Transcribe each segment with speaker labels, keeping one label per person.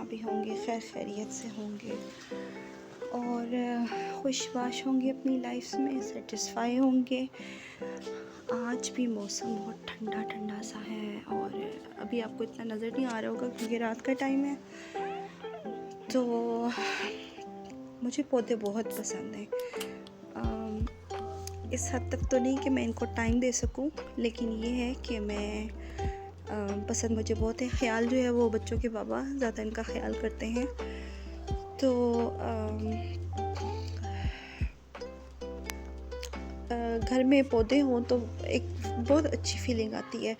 Speaker 1: भी होंगे, खैर खैरियत से होंगे और खुशबाश होंगे, अपनी लाइफ में सेटिस्फाई होंगे। आज भी मौसम बहुत ठंडा ठंडा सा है और अभी आपको इतना नज़र नहीं आ रहा होगा क्योंकि रात का टाइम है। तो मुझे पौधे बहुत पसंद हैं। इस हद तक तो नहीं कि मैं इनको टाइम दे सकूं, लेकिन ये है कि मैं पसंद मुझे बहुत है। ख्याल जो है वो बच्चों के बाबा ज़्यादा इनका ख्याल करते हैं। तो घर में पौधे हों तो एक बहुत अच्छी फीलिंग आती है।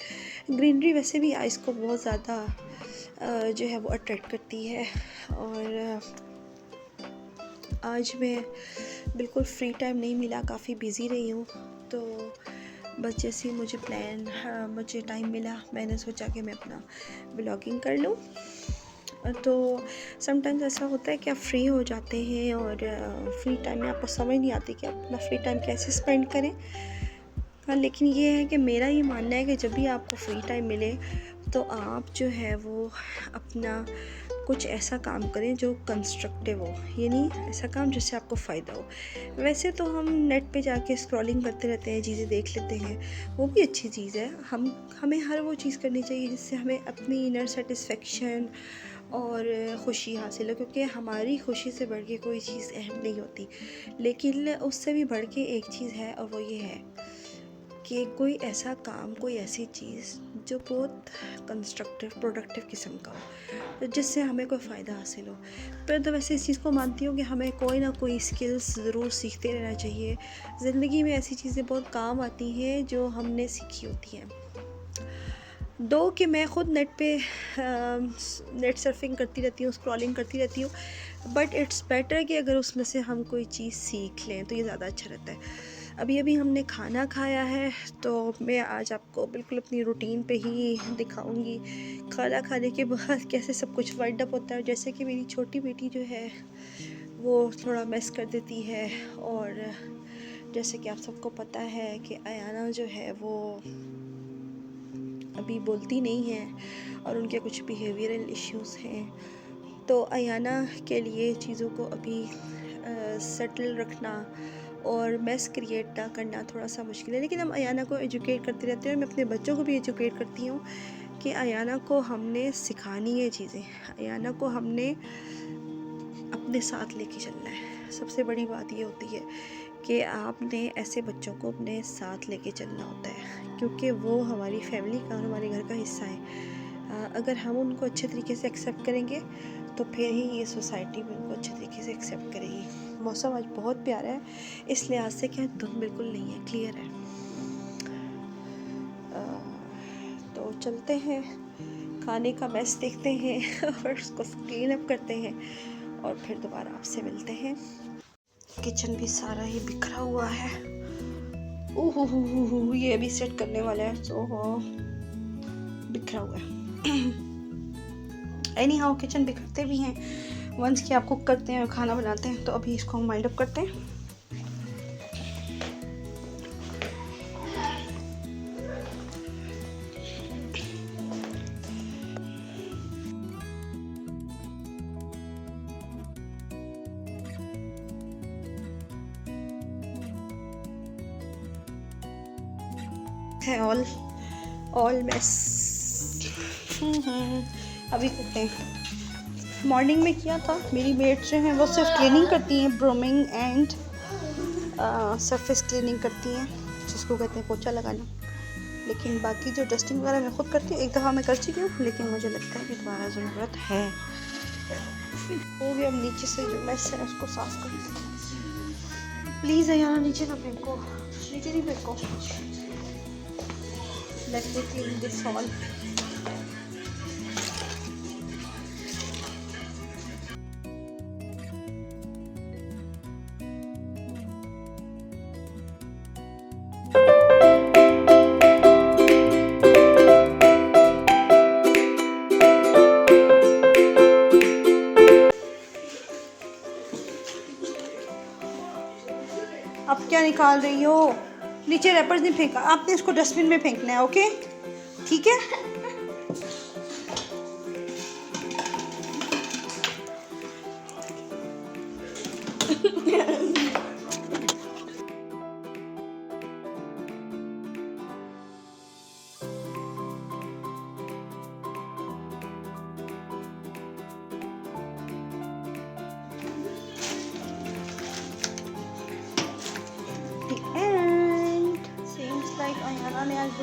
Speaker 1: ग्रीनरी वैसे भी आइज़ को बहुत ज़्यादा जो है वो अट्रैक्ट करती है। और आज मैं बिल्कुल फ्री टाइम नहीं मिला, काफ़ी बिज़ी रही हूँ। तो बस जैसे मुझे मुझे टाइम मिला, मैंने सोचा कि मैं अपना ब्लॉगिंग कर लूँ। तो समटाइम्स ऐसा होता है कि आप फ्री हो जाते हैं और फ्री टाइम में आपको समझ नहीं आती कि आप अपना फ्री टाइम कैसे स्पेंड करें। हाँ, लेकिन ये है कि मेरा ये मानना है कि जब भी आपको फ्री टाइम मिले तो आप जो है वो अपना कुछ ऐसा काम करें जो कंस्ट्रक्टिव हो, ये नहीं ऐसा काम जिससे आपको फ़ायदा हो। वैसे तो हम नेट पे जाके स्क्रॉलिंग करते रहते हैं, चीज़ें देख लेते हैं, वो भी अच्छी चीज़ है। हमें हर वो चीज़ करनी चाहिए जिससे हमें अपनी इनर सेटिस्फेक्शन और ख़ुशी हासिल हो, क्योंकि हमारी खुशी से बढ़ के कोई चीज़ अहम नहीं होती। लेकिन उससे भी बढ़ के एक चीज़ है और वो ये है कि कोई ऐसा काम, कोई ऐसी चीज़ जो बहुत कंस्ट्रक्टिव प्रोडक्टिव किस्म का हो, जिससे हमें कोई फ़ायदा हासिल हो। पर तो वैसे इस चीज़ को मानती हूँ कि हमें कोई ना कोई स्किल्स ज़रूर सीखते रहना चाहिए। ज़िंदगी में ऐसी चीज़ें बहुत काम आती हैं जो हमने सीखी होती हैं। दो कि मैं ख़ुद नेट पे नेट सर्फिंग करती रहती हूँ, स्क्रॉलिंग करती रहती हूँ, बट इट्स बेटर कि अगर उसमें से हम कोई चीज़ सीख लें तो ये ज़्यादा अच्छा रहता है। अभी हमने खाना खाया है, तो मैं आज आपको बिल्कुल अपनी रूटीन पे ही दिखाऊंगी खाना खाने के बाद कैसे सब कुछ वाइंड अप होता है। जैसे कि मेरी छोटी बेटी जो है वो थोड़ा मेस कर देती है, और जैसे कि आप सबको पता है कि अयाना जो है वो अभी बोलती नहीं है और उनके कुछ बिहेवियरल इश्यूज़ हैं। तो अयाना के लिए चीज़ों को अभी सेटल रखना और मेस क्रिएट ना करना थोड़ा सा मुश्किल है, लेकिन हम अयाना को एजुकेट करते रहते हैं। और मैं अपने बच्चों को भी एजुकेट करती हूँ कि अयाना को हमने सिखानी है चीज़ें, अयाना को हमने अपने साथ लेके चलना है। सबसे बड़ी बात ये होती है कि आपने ऐसे बच्चों को अपने साथ लेके चलना होता है, क्योंकि वो हमारी फैमिली का और हमारे घर का हिस्सा है। अगर हम उनको अच्छे तरीके से एक्सेप्ट करेंगे तो फिर ही ये सोसाइटी भी उनको अच्छे तरीके से एक्सेप्ट करेगी। मौसम आज बहुत प्यारा है, इस लिहाज से कि धुंध बिल्कुल नहीं है, क्लियर है। तो चलते हैं, खाने का मेस देखते हैं और उसको क्लीन अप करते हैं और फिर दोबारा आपसे मिलते हैं। किचन भी सारा ही बिखरा हुआ है। ओह ये अभी सेट करने वाला है, तो बिखरा हुआ है। एनी हाउ किचन बिखरते भी हैं वंस कि आप कुक करते हैं और खाना बनाते हैं। तो अभी इसको हम वाइंड अप करते हैं। है ऑल मेस। अभी करते हैं। मॉर्निंग में किया था। मेरी मेड जो हैं वो सिर्फ क्लीनिंग करती हैं, ब्रूमिंग एंड सरफेस क्लीनिंग करती हैं, जिसको कहते हैं पोछा लगाना। लेकिन बाकी जो डस्टिंग वगैरह मैं खुद करती हूँ, एक दफ़ा मैं कर चुकी हूँ, लेकिन मुझे लगता है कि दोबारा ज़रूरत है। वो भी अब नीचे से जो मेस है उसको साफ़ कर देते हैं। प्लीज़ यहाँ नीचे ना फेंको, नीचे नहीं फेंको। Let me clean this all. अब क्या निकाल रही हो? नीचे रैपर्स नहीं फेंका, आपने इसको डस्टबिन में फेंकना है, ओके? ठीक है।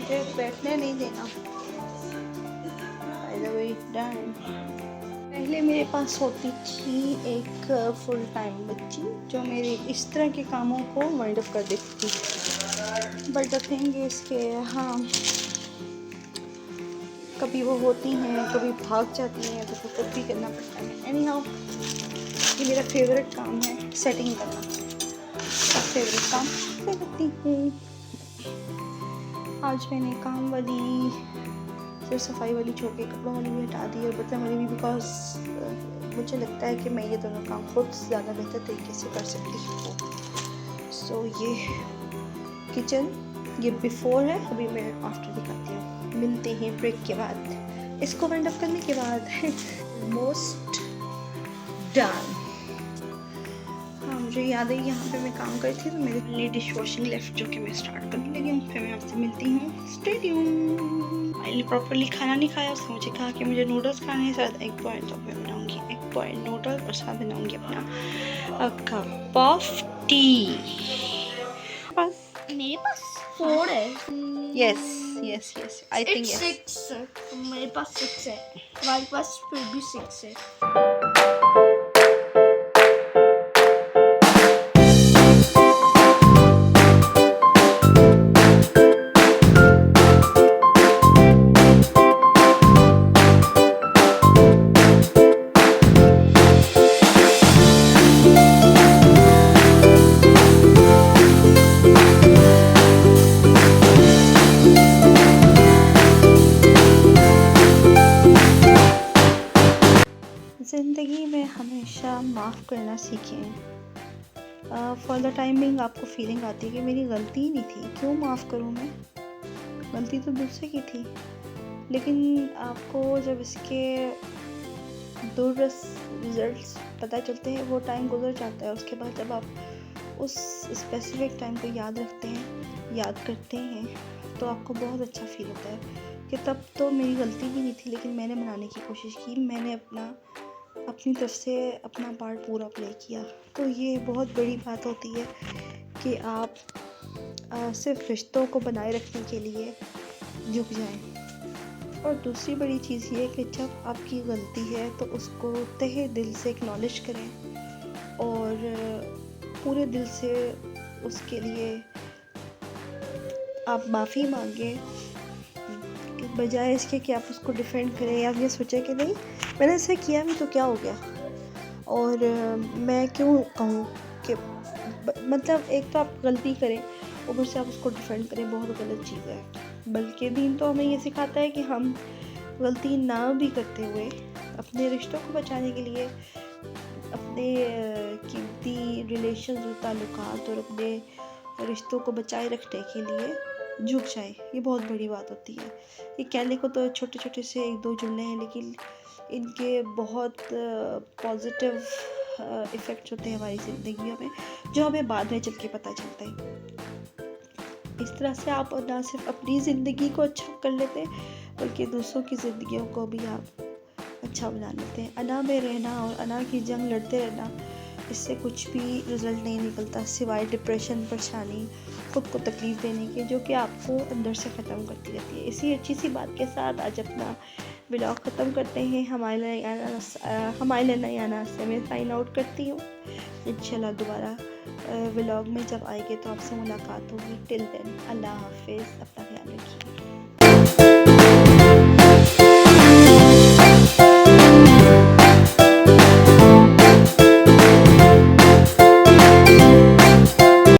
Speaker 1: मुझे बैठने नहीं देना। By the way done. पहले मेरे पास होती थी एक फुल टाइम बच्ची जो मेरे इस तरह के कामों को वाइंड अप कर देती थी, बट द थिंग इज के हाँ, कभी वो होती हैं, कभी भाग जाती हैं, तो खुद भी करना पड़ता है। एनी हाउ, ये मेरा फेवरेट काम है सेटिंग करना, फेवरेट काम करती हूँ। आज मैंने काम वाली फिर सफाई वाली छोड़ के कपड़ों वाली भी हटा दी और बर्तन वाली भी, बिकॉज मुझे लगता है कि मैं ये दोनों काम खुद ज़्यादा बेहतर तरीके से कर सकती हूँ। सो ये किचन, ये बिफोर है, अभी मैं आफ्टर दिखाती हूँ। मिलते हैं ब्रेक के बाद, इसको वाइंड अप करने के बाद। Most done. हाँ, मुझे याद है यहाँ पे मैं काम करती थी तो मेरे लिए डिश वॉशिंग लेफ्ट, जो कि मैं स्टार्ट करने लगी हूँ। फिर मैं आपसे मिलती हूँ। Stay tuned. मैंने प्रॉपर्ली खाना नहीं खाया, उसने मुझे कहा कि मुझे नूडल्स खाने हैं साथ एग बॉयल, तो मैं बनाऊँगी एग बॉयल नूडल और साथ बनाऊँगी अपना कप ऑफ टी। बस
Speaker 2: मेरे पास 4 है।
Speaker 1: Yes I think
Speaker 2: 6। मेरे पास 6 है, तुम्हारे पास फिर भी 6 है।
Speaker 1: ज़िंदगी में हमेशा माफ़ करना सीखें। फॉर द टाइम बिंग आपको फीलिंग आती है कि मेरी गलती ही नहीं थी, क्यों माफ़ करूँ मैं, गलती तो दूसरे की थी। लेकिन आपको जब इसके रिजल्ट्स पता चलते हैं, वो टाइम गुजर जाता है। उसके बाद जब आप उस स्पेसिफिक टाइम को याद रखते हैं, याद करते हैं, तो आपको बहुत अच्छा फील होता है कि तब तो मेरी गलती भी नहीं थी, लेकिन मैंने मनाने की कोशिश की, मैंने अपनी तरफ से अपना पार्ट पूरा प्ले किया। तो ये बहुत बड़ी बात होती है कि आप सिर्फ रिश्तों को बनाए रखने के लिए झुक जाएं। और दूसरी बड़ी चीज़ ये है कि जब आपकी गलती है तो उसको तहे दिल से एक्नॉलेज करें और पूरे दिल से उसके लिए आप माफ़ी मांगें, बजाय इसके कि आप उसको डिफेंड करें या ये सोचें कि नहीं मैंने ऐसा किया भी तो क्या हो गया और मैं क्यों कहूँ कि मतलब एक तो आप गलती करें, ऊपर से आप उसको डिफेंड करें, बहुत गलत चीज़ है। बल्कि दीन तो हमें ये सिखाता है कि हम गलती ना भी करते हुए अपने रिश्तों को बचाने के लिए, अपने कीमती रिलेशंस और ताल्लुकात और अपने रिश्तों को बचाए रखने के लिए झुक जाए। ये बहुत बड़ी बात होती है। ये कहने को तो छोटे छोटे से 1-2 जुमले हैं, लेकिन इनके बहुत पॉजिटिव इफ़ेक्ट्स होते हैं हमारी ज़िंदगियों में, जो हमें बाद में चल के पता चलता है। इस तरह से आप ना सिर्फ अपनी ज़िंदगी को अच्छा कर लेते हैं, बल्कि दूसरों की ज़िंदगियों को भी आप अच्छा बना लेते हैं। अना में रहना और अना की जंग लड़ते रहना, इससे कुछ भी रिज़ल्ट नहीं निकलता सिवाय डिप्रेशन, परेशानी, खुद को तकलीफ़ देने के, जो कि आपको अंदर से ख़त्म करती रहती है। इसी अच्छी सी बात के साथ आज अपना व्लॉग ख़त्म करते हैं। हमारे नए आना से मैं साइन आउट करती हूँ। इंशाल्लाह दोबारा व्लॉग में जब आएंगे तो आपसे मुलाकात होगी। टिल देन अल्लाह हाफिज़, अपना ख्याल रखिए।